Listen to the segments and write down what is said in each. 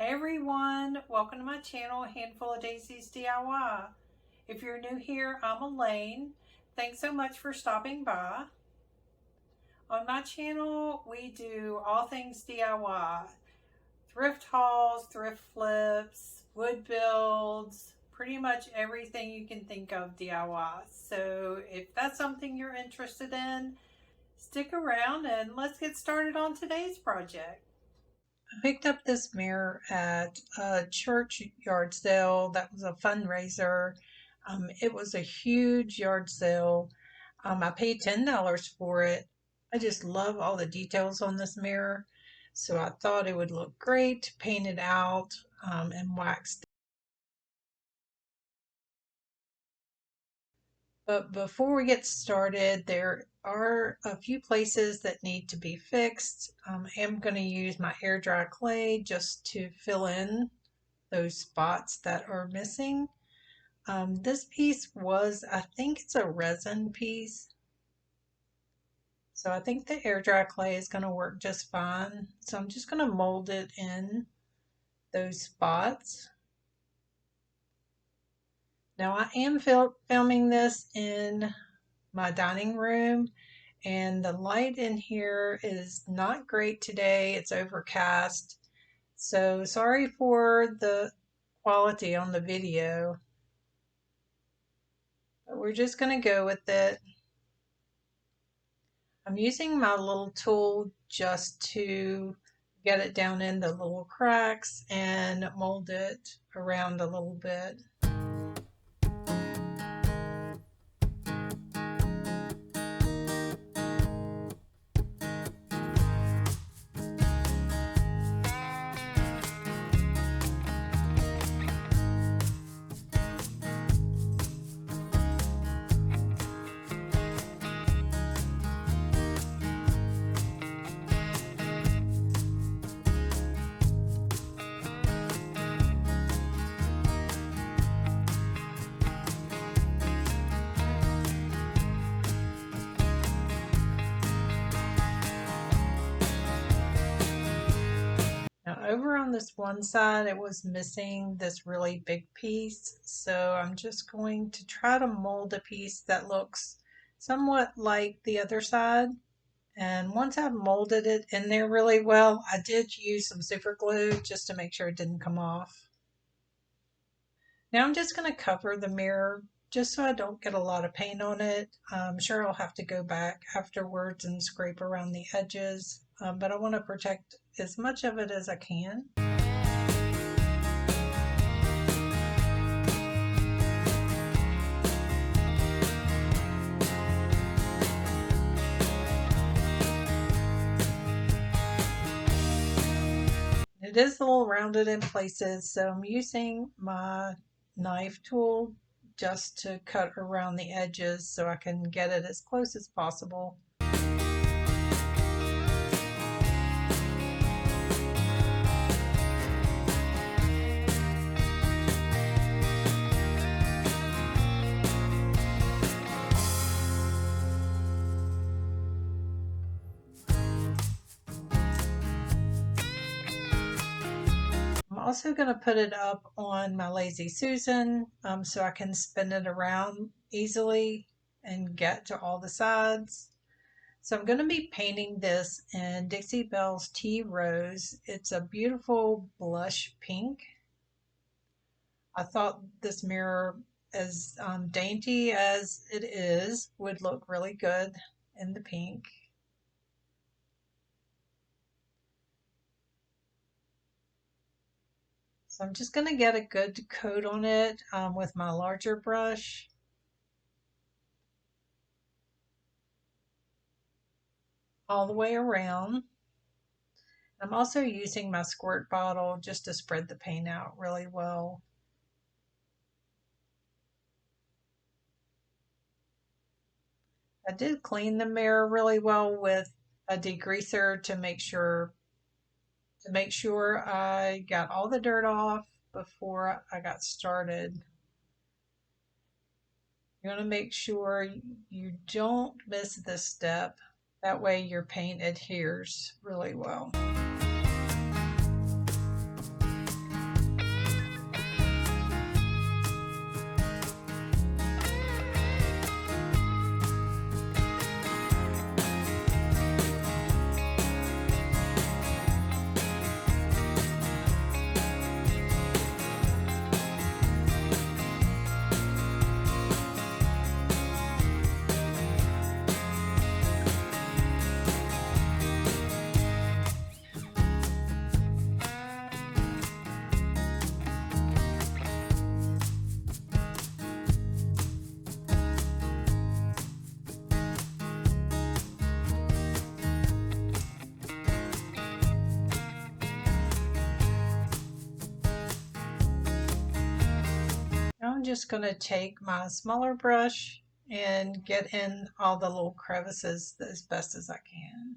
Hey everyone, welcome to my channel, Handful of Daisies DIY. If you're new here, I'm Elaine. Thanks so much for stopping by. On my channel, we do all things DIY. Thrift hauls, thrift flips, wood builds, pretty much everything you can think of DIY. So if that's something you're interested in, stick around and let's get started on today's project. I picked up this mirror at a church yard sale. That was a fundraiser. It was a huge yard sale. I paid $10 for it. I just love all the details on this mirror. So I thought it would look great to paint it out and wax. But before we get started, there are a few places that need to be fixed. I am going to use my air dry clay just to fill in those spots that are missing. This piece was, I think it's a resin piece. So I think the air dry clay is going to work just fine. So I'm just going to mold it in those spots. Now I am filming this in my dining room, and the light in here is not great today. It's overcast. So sorry for the quality on the video, but we're just going to go with it. I'm using my little tool just to get it down in the little cracks and mold it around a little bit. Now over on this one side, it was missing this really big piece. So I'm just going to try to mold a piece that looks somewhat like the other side. And once I've molded it in there really well, I did use some super glue just to make sure it didn't come off. Now I'm just going to cover the mirror just so I don't get a lot of paint on it. I'm sure I'll have to go back afterwards and scrape around the edges, but I want to protect as much of it as I can. It is a little rounded in places, so I'm using my knife tool just to cut around the edges so I can get it as close as possible. I'm also going to put it up on my Lazy Susan so I can spin it around easily and get to all the sides. So I'm going to be painting this in Dixie Belle Tea Rose. It's a beautiful blush pink. I thought this mirror, as dainty as it is, would look really good in the pink. So I'm just going to get a good coat on it with my larger brush. All the way around. I'm also using my squirt bottle just to spread the paint out really well. I did clean the mirror really well with a degreaser to make sure I got all the dirt off before I got started. You want to make sure you don't miss this step. That way your paint adheres really well. just going to take my smaller brush and get in all the little crevices as best as I can.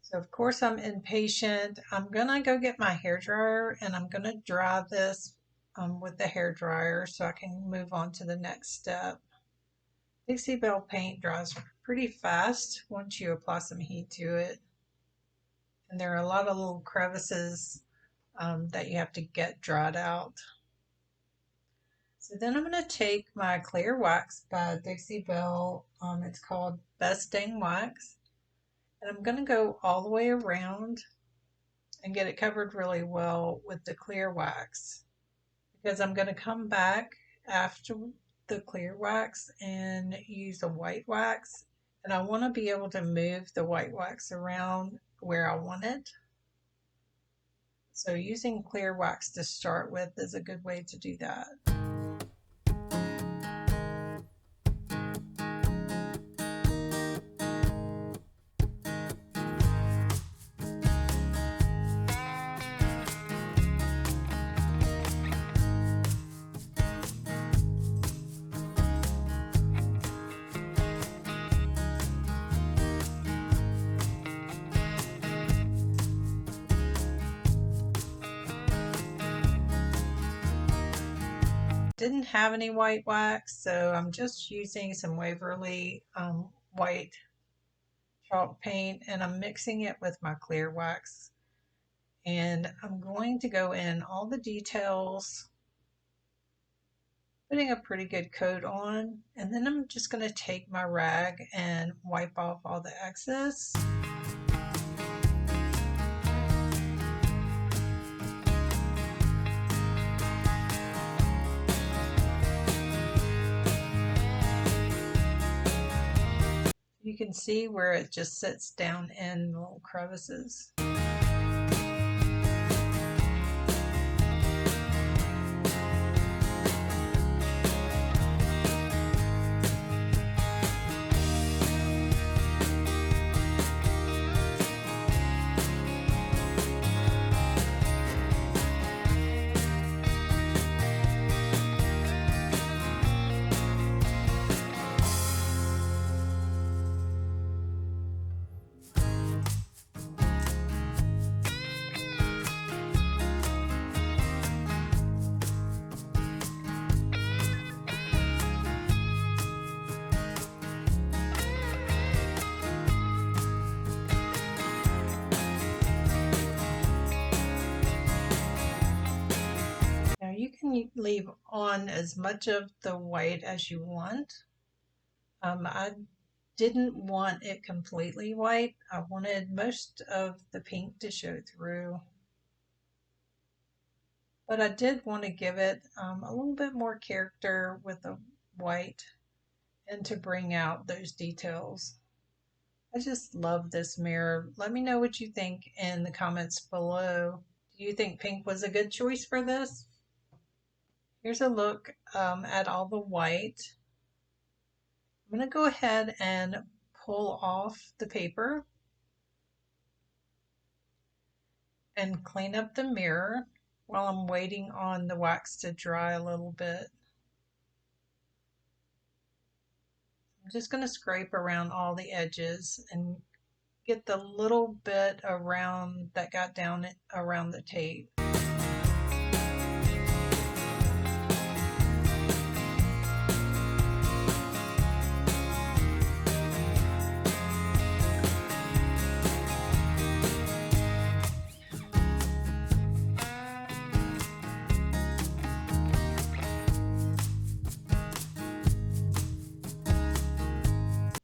So of course I'm impatient. I'm gonna go get my hair dryer and I'm gonna dry this with the hair dryer so I can move on to the next step. Dixie Belle paint dries pretty fast once you apply some heat to it. And there are a lot of little crevices that you have to get dried out. So then I'm going to take my clear wax by Dixie Belle. It's called Best Dang Wax. And I'm going to go all the way around and get it covered really well with the clear wax, because I'm going to come back after the clear wax and use the white wax, and I want to be able to move the white wax around where I want it. So using clear wax to start with is a good way to do that. Didn't have any white wax, so I'm just using some Waverly white chalk paint, and I'm mixing it with my clear wax, and I'm going to go in all the details, putting a pretty good coat on, and then I'm just going to take my rag and wipe off all the excess. You can see where it just sits down in the little crevices. You can leave on as much of the white as you want. I didn't want it completely white. I wanted most of the pink to show through. But I did want to give it a little bit more character with the white and to bring out those details. I just love this mirror. Let me know what you think in the comments below. Do you think pink was a good choice for this? Here's a look at all the white. I'm going to go ahead and pull off the paper and clean up the mirror while I'm waiting on the wax to dry a little bit. I'm just going to scrape around all the edges and get the little bit around that got down around the tape.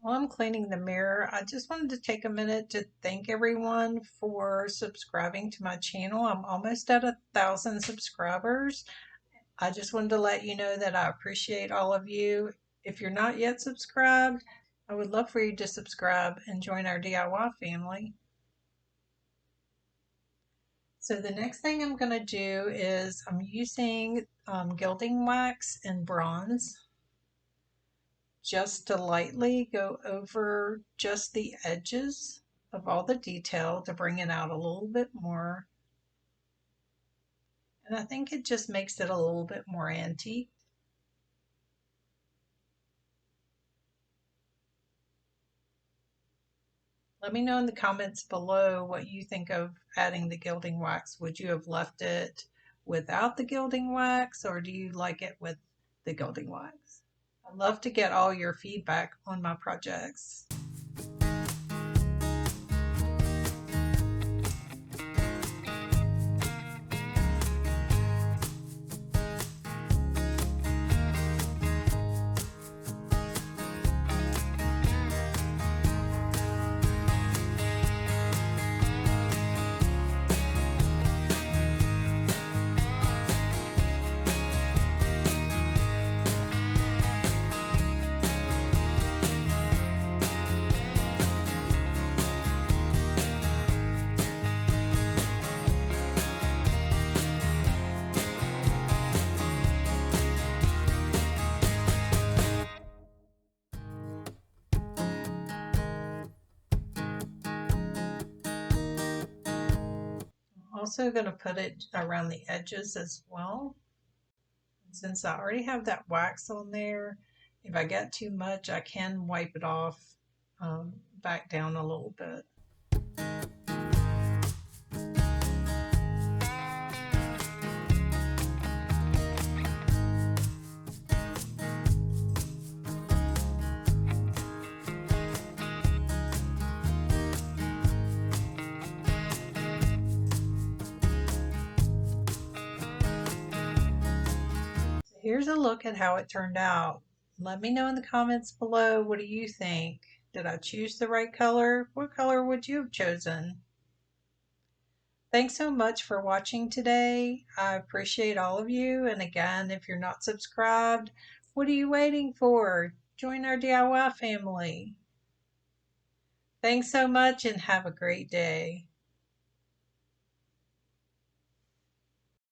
While I'm cleaning the mirror, I just wanted to take a minute to thank everyone for subscribing to my channel. I'm almost at 1,000 subscribers. I just wanted to let you know that I appreciate all of you. If you're not yet subscribed, I would love for you to subscribe and join our DIY family. So the next thing I'm going to do is I'm using Gilding wax in bronze just to lightly go over just the edges of all the detail to bring it out a little bit more. And I think it just makes it a little bit more antique. Let me know in the comments below what you think of adding the gilding wax. Would you have left it without the gilding wax, or do you like it with the gilding wax? I'd love to get all your feedback on my projects. Also going to put it around the edges as well. Since I already have that wax on there, if I get too much, I can wipe it off back down a little bit. Here's a look at how it turned out. Let me know in the comments below, what do you think? Did I choose the right color? What color would you have chosen? Thanks so much for watching today. I appreciate all of you. And again, if you're not subscribed, what are you waiting for? Join our DIY family. Thanks so much and have a great day.